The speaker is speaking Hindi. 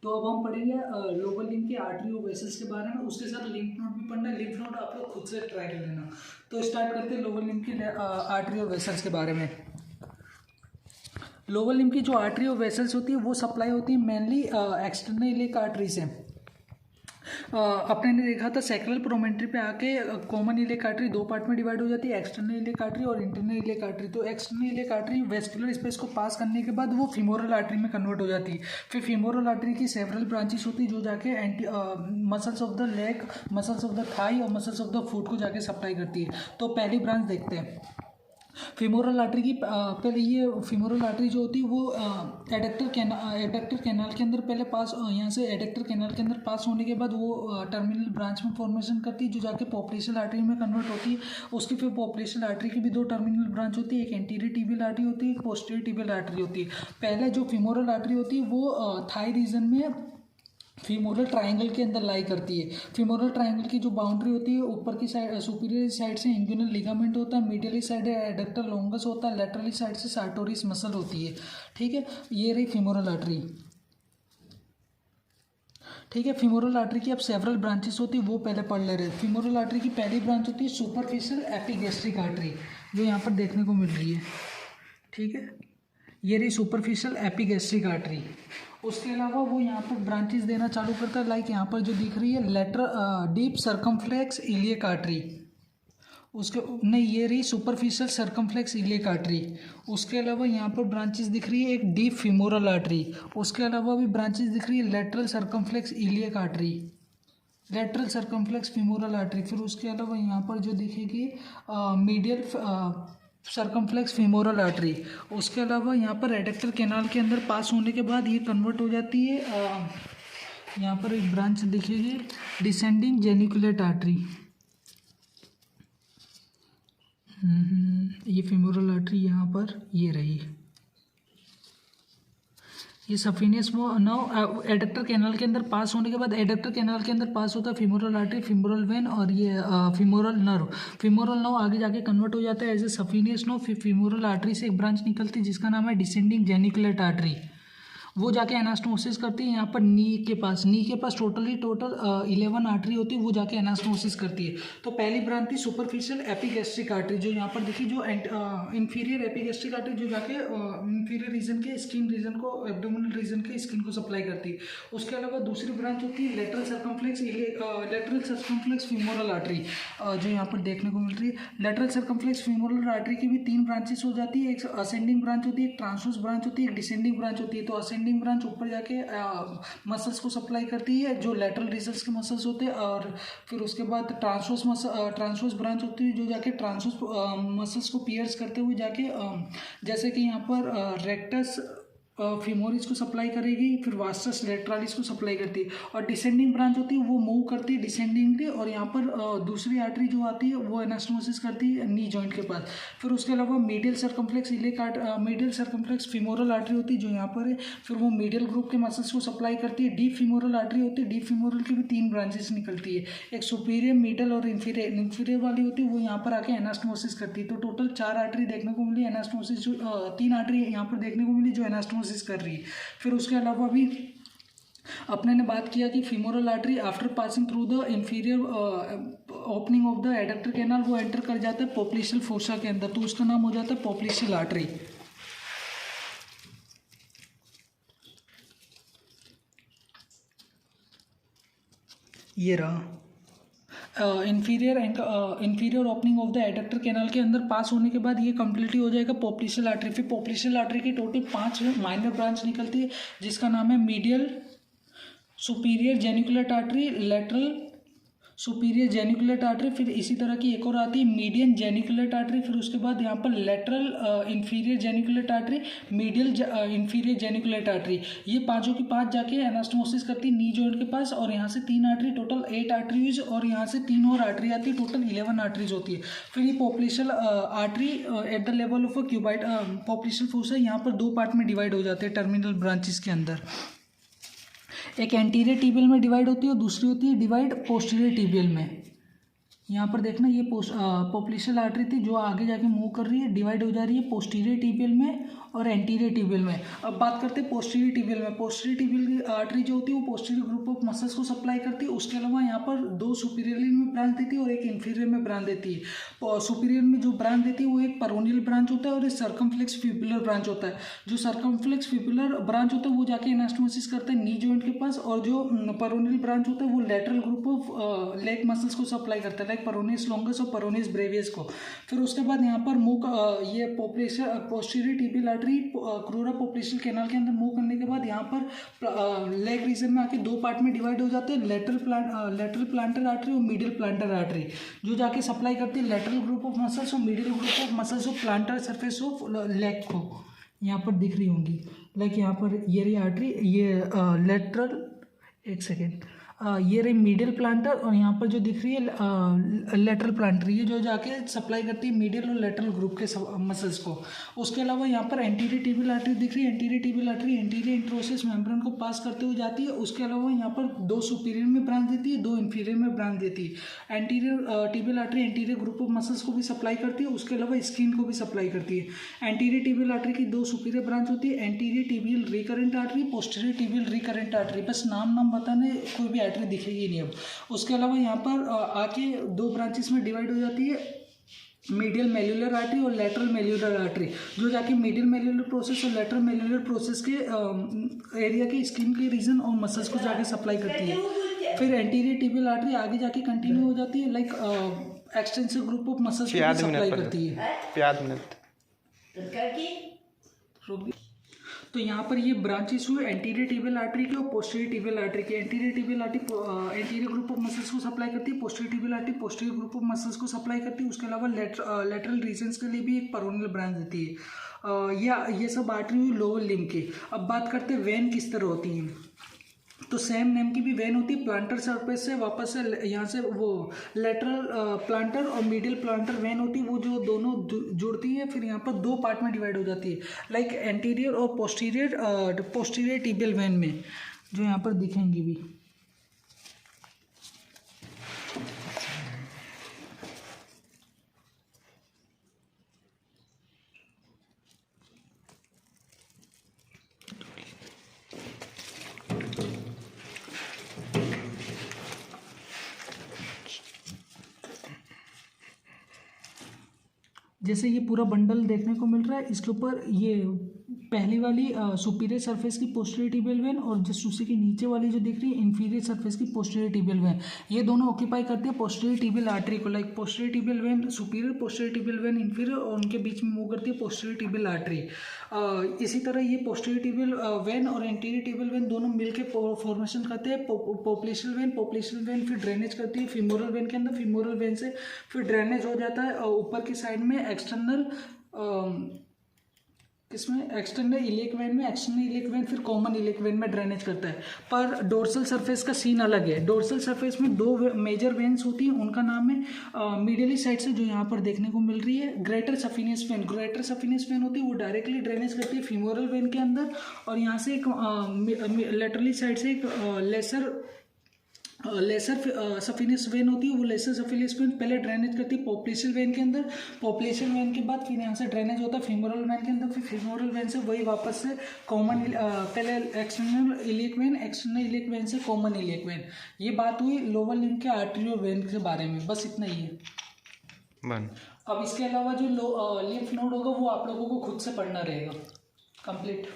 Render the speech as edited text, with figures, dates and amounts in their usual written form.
तो अब हम पढ़ेंगे लोअर लिम्ब की आर्टरी और वेसल्स के बारे में, उसके साथ लिम्फ नोड भी पढ़ना है। लिम्फ नोड आप लोग खुद से ट्राई कर लेना। तो स्टार्ट करते हैं लोअर लिम्ब की आर्टरी और वेसल्स के बारे में। लोअर लिम्ब की जो आर्टरी और वेसल्स होती है वो सप्लाई होती है मेनली एक्सटर्नल इलियक आर्टरी से। अपने ने देखा था सैक्रल प्रोमेंट्री पे आके कॉमन इलियक आर्टरी दो पार्ट में डिवाइड हो जाती है, एक्सटर्नल इलियक आर्टरी और इंटरनल इलियक आर्टरी। तो external iliac artery vascular space को पास करने के बाद वो फीमोरल आर्टरी में कन्वर्ट हो जाती है। फिर फीमोरल आर्टरी की सेवरल ब्रांचेस होती है जो जाके muscles of the leg, muscles of the thigh और मसल्स ऑफ द फुट को जाके सप्लाई करती है। तो पहली ब्रांच देखते हैं फीमोरल आर्टरी की। पहले ये फीमोरल आर्टरी जो होती है वो एडक्टर कैनाल के अंदर पहले पास, यहाँ से एडक्टर कैनाल के अंदर पास होने के बाद वो टर्मिनल ब्रांच में फॉर्मेशन करती है जो जाके पॉपुलेशनल आर्टरी में कन्वर्ट होती है। उसकी फिर पॉपुलेशनल आर्टरी की भी दो टर्मिनल ब्रांच होती है, एक एंटीरियर टिबियल आर्टरी होती है, एक पोस्टीरियर टिबियल आर्टरी होती है। पहले जो फीमोरल आर्टरी होती है वो थाई रीजन में फीमोरल ट्रायंगल के अंदर लाई करती है। फीमोरल ट्रायंगल की जो बाउंड्री होती है ऊपर की साइड सुपीरियर साइड से इंग्यूनल लिगामेंट होता है, मीडियली साइड एडक्टर लॉन्गस होता है, लेटरली साइड से सार्टोरियस मसल होती है। ठीक है, ये रही फीमोरल आर्टरी। ठीक है, फीमोरल आर्टरी की अब सेवरल ब्रांचेस होती है वो पहले पढ़ ले रहे हैं। फीमोरल आर्टरी की पहली ब्रांच होती है सुपरफिशियल एपिगैस्ट्रिक आर्टरी जो यहाँ पर देखने को मिल रही है। ठीक है, ये रही सुपरफिशियल एपिगैस्ट्रिक आर्टरी। उसके अलावा वो यहाँ पर ब्रांचेस देना चालू करता है, लाइक यहाँ पर जो दिख रही है lateral deep circumflex iliac artery. उसके नहीं, ये रही सुपरफिशियल सर्कमफ्लेक्स इलियक आर्टरी। उसके अलावा यहाँ पर ब्रांचेस दिख रही है एक डीप फीमोरल आर्टरी। उसके अलावा भी ब्रांचेस दिख रही है lateral circumflex iliac artery, lateral circumflex femoral artery. फिर उसके अलावा यहाँ पर जो दिखेगी मीडियल सर्कमफ्लेक्स फीमोरल आर्टरी। उसके अलावा यहाँ पर एडक्टर कैनाल के अंदर पास होने के बाद ये कन्वर्ट हो जाती है, यहाँ पर एक ब्रांच दिखेगी डिसेंडिंग जेनिकुलेट आर्टरी। ये फीमोरल आर्टरी यहाँ पर ये रही, ये सफिनियस नाउ एडक्टर कैनाल के अंदर पास होने के बाद एडक्टर कैनाल के अंदर पास होता है फीमोरल आर्टरी, फीमोरल वेन और ये फीमोरल नर्व। फीमोरल नर्व आगे जाके कन्वर्ट हो जाता है एज ए सफिनियस नर्व। फिर फीमोरल आर्टरी से एक ब्रांच निकलती है जिसका नाम है डिसेंडिंग जेनिकुलेट आर्टरी, वो जाके एनास्टोमोसिस करती है यहाँ पर नी के पास। नी के पास टोटल 11 आर्टरी होती है वो जाके एनास्टोमोसिस करती है। तो पहली ब्रांच थी सुपरफिशियल एपिगैस्ट्रिक आर्टरी जो यहाँ पर देखी, जो इंफीरियर एपिगैस्ट्रिक आर्टरी जो जाके इंफीरियर रीजन के स्किन रीजन को, एब्डोमिनल रीजन के स्किन को सप्लाई करती है। उसके अलावा दूसरी ब्रांच होती है लेटरल सर्कमफ्लेक्स फीमोरल आर्टरी जो यहाँ पर देखने को मिल रही है। लेटरल सर्कमफ्लेक्स फीमोरल आर्टरी की भी 3 ब्रांचेस हो जाती है, एक असेंडिंग ब्रांच होती है, एक ट्रांसवर्स ब्रांच होती है, एक डिसेंडिंग ब्रांच होती है। तो असेंडिंग ब्रांच ऊपर जाके मसल्स को सप्लाई करती है जो लेटरल रीजन्स के मसल्स होते हैं, और फिर उसके बाद ट्रांसवर्स ब्रांच होती है जो जाके ट्रांसवर्स मसल्स को पियर्स करते हुए जाके जैसे कि यहाँ पर रेक्टस फीमोरिस को सप्लाई करेगी, फिर वास्टस लेटरालिस को सप्लाई करती है। और डिसेंडिंग ब्रांच होती है वो मूव करती है डिसेंडिंगली, और यहाँ पर दूसरी आर्टरी जो आती है वो एनास्टोमोसिस करती है नी जॉइंट के पास। फिर उसके अलावा मीडियल सर्कमफ्लेक्स फीमोरल आर्टरी होती है जो यहाँ पर है, फिर वो मीडियल ग्रुप के मसल्स को सप्लाई करती है। डीप फीमोरल आर्टरी होती है, डीप फीमोरल की भी 3 ब्रांचेस निकलती है, एक सुपीरियर, मिडल और इंफीरियर वाली होती है वो यहाँ पर आके एनास्टोमोसिस करती है। तो टोटल 4 आर्टरी देखने को मिली एनास्टोमोसिस, जो 3 आर्टरी यहाँ पर देखने को मिली जो एनास्टोमोसिस कर रही है। फिर उसके अलावा भी अपने ने बात किया कि femoral artery after passing through the inferior opening of the adductor canal वो एंटर कर जाता है पॉप्लिशियल फोसा के अंदर, तो उसका नाम हो जाता है पॉप्लिशियल आर्टरी। ये रहा inferior opening of the adductor canal के अंदर पास होने के बाद ये कम्प्लीटली हो जाएगा पॉप्लिशियल आर्टरी। फिर पॉप्लिशियल आर्टरी की टोटल 5 माइनर ब्रांच निकलती है जिसका नाम है medial superior geniculate artery, lateral superior geniculate artery, फिर इसी तरह की एक और आती है मीडियन जेनिकुलेट आर्टरी, फिर उसके बाद यहाँ पर lateral inferior geniculate artery, medial inferior geniculate artery. ये पांचों की 5 जाके एनास्टोमोसिस करती है नी जॉइंट के पास, और यहाँ से 3 आर्टरी, टोटल 8 आर्टरीज, और यहाँ से 3 और आर्टरी आती है, टोटल 11 आर्टरीज होती है। फिर ये popliteal artery at the level of cuboid popliteal fossa यहाँ पर 2 पार्ट में डिवाइड हो जाते हैं टर्मिनल ब्रांचेस के अंदर। एक एंटीरियर टिबियल में डिवाइड होती है और दूसरी होती है डिवाइड पोस्टीरियर टिबियल में। यहाँ पर देखना ये पॉपुलेशनल आर्टरी थी जो आगे जाके मूव कर रही है, डिवाइड हो जा रही है पोस्टीरियर टिबियल में और एंटीरियर टिबियल में। अब बात करते हैं पोस्टीरियर टिबियल में। पोस्टीरियर टिबियल की आर्टरी जो होती है वो पोस्टीरियर ग्रुप ऑफ मसल्स को सप्लाई करती है। उसके अलावा यहाँ पर 2 सुपीरियरली में ब्रांच देती है और एक इंफीरियर में ब्रांच देती है। सुपीरियर में जो ब्रांच देती है वो एक पेरोनियल ब्रांच होता है और एक सर्कमफ्लेक्स फिब्युलर ब्रांच होता है। जो सर्कमफ्लेक्स फिब्युलर ब्रांच होता है वो जाके एनास्टोमोसिस करता है नी जॉइंट के पास, और जो पेरोनियल ब्रांच होता है वो lateral group of leg muscles को सप्लाई करता है, लाइक पेरोनियस लॉन्गस और पेरोनियस ब्रेवियस को। फिर उसके बाद यहाँ पर ये पोस्टीरियर टिबियल आर्टरी क्रूरा पोप्लेशियल कैनाल के अंदर मूव करने के बाद यहाँ पर लेग रीजन में आके 2 पार्ट में डिवाइड हो जाते हैं, लेटरल प्लांटर आर्टरी और मीडियल प्लांटर आर्टरी, जो जाके सप्लाई करती है लेटरल ग्रुप ऑफ मसल्स और medial group of muscles of planter surface of leg को। यहाँ पर दिख रही होंगी, लाइक यहाँ पर ये रही आर्टरी, ये लेटरल, एक सेकेंड, ये रही मीडियल प्लांटर और यहाँ पर जो दिख रही है लेटरल प्लांटर, ये जो जाके सप्लाई करती है मीडियल और लेटरल ग्रुप के मसल्स को। उसके अलावा यहाँ पर एंटीरियर टिबियल आर्टरी दिख रही है। Anterior tibial artery anterior interosseous membrane को पास करते हुए जाती है। उसके अलावा यहाँ पर 2 सुपीरियर में ब्रांच देती है, 2 इंफीरियर में ब्रांच देती है। Anterior tibial artery anterior group of muscles को भी सप्लाई करती है, उसके अलावा स्किन को भी सप्लाई करती है। एंटीरियर टिबियल आर्टरी की 2 सुपीरियर ब्रांच होती है, anterior tibial recurrent artery, posterior tibial recurrent artery. बस नाम बताने, कोई भी आर्टरी दिखेगी नहीं अब। उसके अलावा यहाँ पर आके 2 ब्रांचेस में डिवाइड हो जाती है, मीडियल मेल्यूलर आर्टरी और लेटरल मेल्यूलर आर्टरी, जो जाके मीडियल मेल्यूलर प्रोसेस और लेटरल मेल्यूलर प्रोसेस के एरिया के स्किन के रीजन और मसल्स को जाके सप्लाई करती है। फिर एंटीरियर टिबियल आर्टरी आगे जाके कंटिन्यू हो जाती है, like extensive group of muscles को सप्लाई करती है। तो यहाँ पर ये ब्रांचेस हुए एंटीरियर टिबियल आर्टरी की और पोस्टीरियर टिबियल आर्टरी की। Anterior tibial artery anterior group of muscles को सप्लाई करती है, posterior tibial artery posterior group of muscles को सप्लाई करती है। उसके अलावा लेटरल रीजन्स के लिए भी एक पेरोनियल ब्रांच देती है। ये सब आर्टरी हुई लोअर लिम्ब की। अब बात करते हैं वेन किस तरह होती हैं। तो सेम नेम की भी वेन होती है, प्लांटर सरफेस से वापस से यहाँ से वो लेटरल प्लांटर और मीडियल प्लांटर वेन होती है, वो जो दोनों जुड़ती है, फिर यहाँ पर 2 पार्ट में डिवाइड हो जाती है, लाइक एंटीरियर और पोस्टीरियर टिबियल वेन में, जो यहाँ पर दिखेंगी भी। जैसे ये पूरा बंडल देखने को मिल रहा है, इसके ऊपर ये पहली वाली सुपीरियर सरफेस की पोस्टीरियर टिबियल वेन और जस्ट उसी के नीचे वाली जो दिख रही है इंफीरियर सरफेस की पोस्टीरियर टिबियल वेन, ये दोनों ऑक्यूपाई करती है पोस्टीरियर टिबियल आर्टरी को, like posterior tibial when superior, posterior tibial when inferior, और उनके बीच में मूव करती है पोस्टीरियर टिबियल आर्टरी। इसी तरह ये पोस्टीरियर टिबियल वेन और एंटीरियर टिबियल वेन दोनों मिलकर फॉर्मेशन करते हैं पोप्लेशियल वेन फिर ड्रेनेज करती है फीमोरल वेन के अंदर, फीमोरल वेन से फिर ड्रेनेज हो जाता है ऊपर की साइड में एक्सटर्नल एक्सटर्नल इलियक वेन फिर कॉमन इलियक वेन में ड्रेनेज करता है। पर डोर्सल सरफेस का सीन अलग है। डोर्सल सरफेस में 2 मेजर वेन्स होती हैं, उनका नाम है मीडियली साइड से जो यहाँ पर देखने को मिल रही है ग्रेटर सफिनियस वेन। ग्रेटर सफिनियस वेन होती है वो डायरेक्टली ड्रेनेज करती है फीमोरल वेन के अंदर, और यहाँ से एक लेटरली साइड से एक लेसर सफिनियस वेन होती है, वो लेसर सफिनियस वेन पहले ड्रेनेज करती है पोप्लेशियल वेन के अंदर, पोप्लेशियल वेन के बाद फिर यहाँ से ड्रेनेज होता है फीमोरल वेन के अंदर, फिर फीमोरल वेन से वही वापस से कॉमन पहले एक्सटर्नल इलियक वेन से कॉमन इलियक वेन। ये बात हुई लोअर लिम्ब के आर्टरियल वेन के बारे में, बस इतना ही है। अब इसके अलावा जो लिम्फ नोड होगा वो आप लोगों को खुद से पढ़ना रहेगा। कंप्लीट।